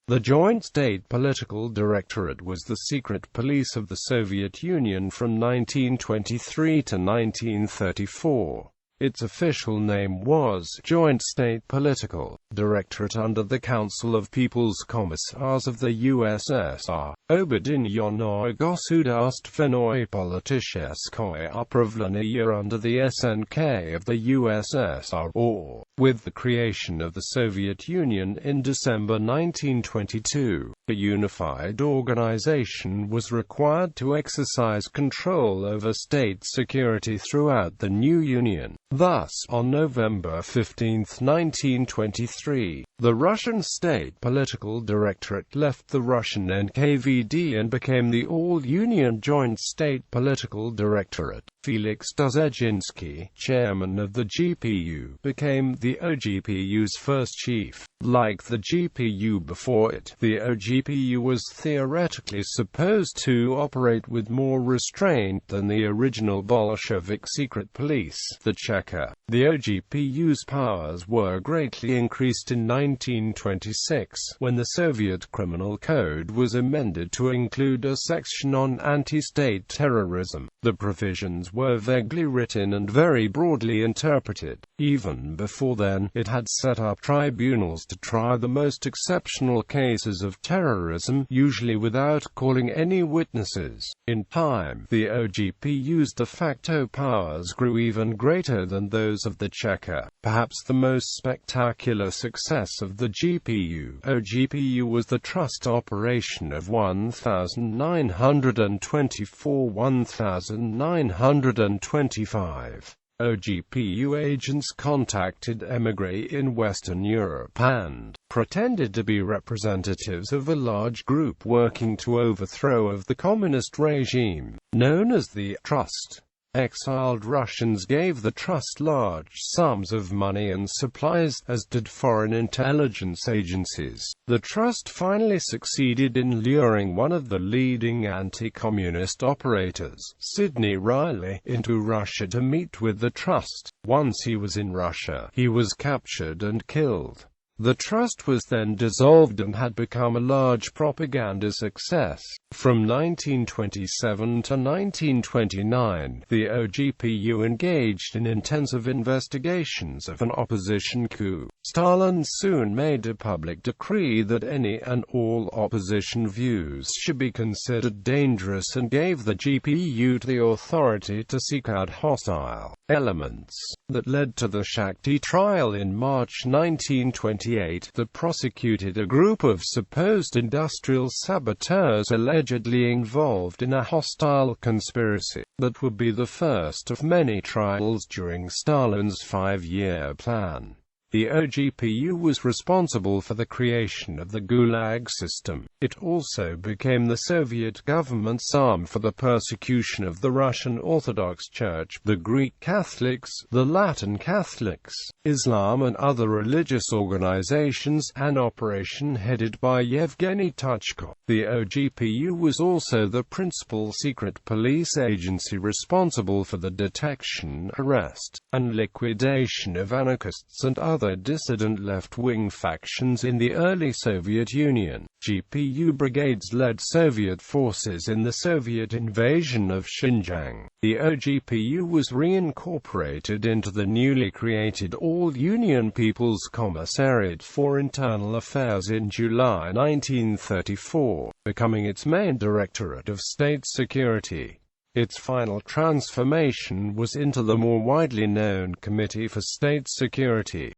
The Joint State Political Directorate was the secret police of the Soviet Union from 1923 to 1934. Its official name was Joint State Political Directorate under the Council of People's Commissars of the USSR. Obyedinyonnoye, gosudarstvennoye, politicheskoye, upravleniye under the SNK of the USSR, or, with the creation of the Soviet Union in December 1922, a unified organization was required to exercise control over state security throughout the new union. Thus, on November 15, 1923, the Russian State Political Directorate left the Russian NKVD and became the all-union Joint State Political Directorate. Felix Dzerzhinsky, chairman of the GPU, became the OGPU's first chief. Like the GPU before it, the OGPU was theoretically supposed to operate with more restraint than the original Bolshevik secret police, the Cheka. The OGPU's powers were greatly increased in 1926, when the Soviet Criminal Code was amended to include a section on anti-state terrorism. The provisions were vaguely written and very broadly interpreted. Even before then, it had set up tribunals to try the most exceptional cases of terrorism, usually without calling any witnesses. In time, the OGPU's de facto powers grew even greater than those of the Cheka. Perhaps the most spectacular success of the OGPU was the trust operation of 1924–1925. OGPU agents contacted émigrés in Western Europe and pretended to be representatives of a large group working to overthrow of the communist regime, known as the Trust. Exiled Russians gave the Trust large sums of money and supplies, as did foreign intelligence agencies. The Trust finally succeeded in luring one of the leading anti-communist operators, Sidney Riley, into Russia to meet with the Trust. Once he was in Russia, he was captured and killed. The Trust was then dissolved and had become a large propaganda success. From 1927 to 1929, the OGPU engaged in intensive investigations of an opposition coup. Stalin soon made a public decree that any and all opposition views should be considered dangerous and gave the GPU the authority to seek out hostile elements. That led to the Shakti trial in March 1928 that prosecuted a group of supposed industrial saboteurs allegedly involved in a hostile conspiracy. That would be the first of many trials during Stalin's 5-year plan. The OGPU was responsible for the creation of the Gulag system. It also became the Soviet government's arm for the persecution of the Russian Orthodox Church, the Greek Catholics, the Latin Catholics, Islam and other religious organizations, an operation headed by Yevgeny Tuchko. The OGPU was also the principal secret police agency responsible for the detection, arrest, and liquidation of anarchists and other dissident left-wing factions in the early Soviet Union. GPU brigades led Soviet forces in the Soviet invasion of Xinjiang. The OGPU was reincorporated into the newly created All-Union People's Commissariat for Internal Affairs in July 1934, becoming its main directorate of state security. Its final transformation was into the more widely known Committee for State Security.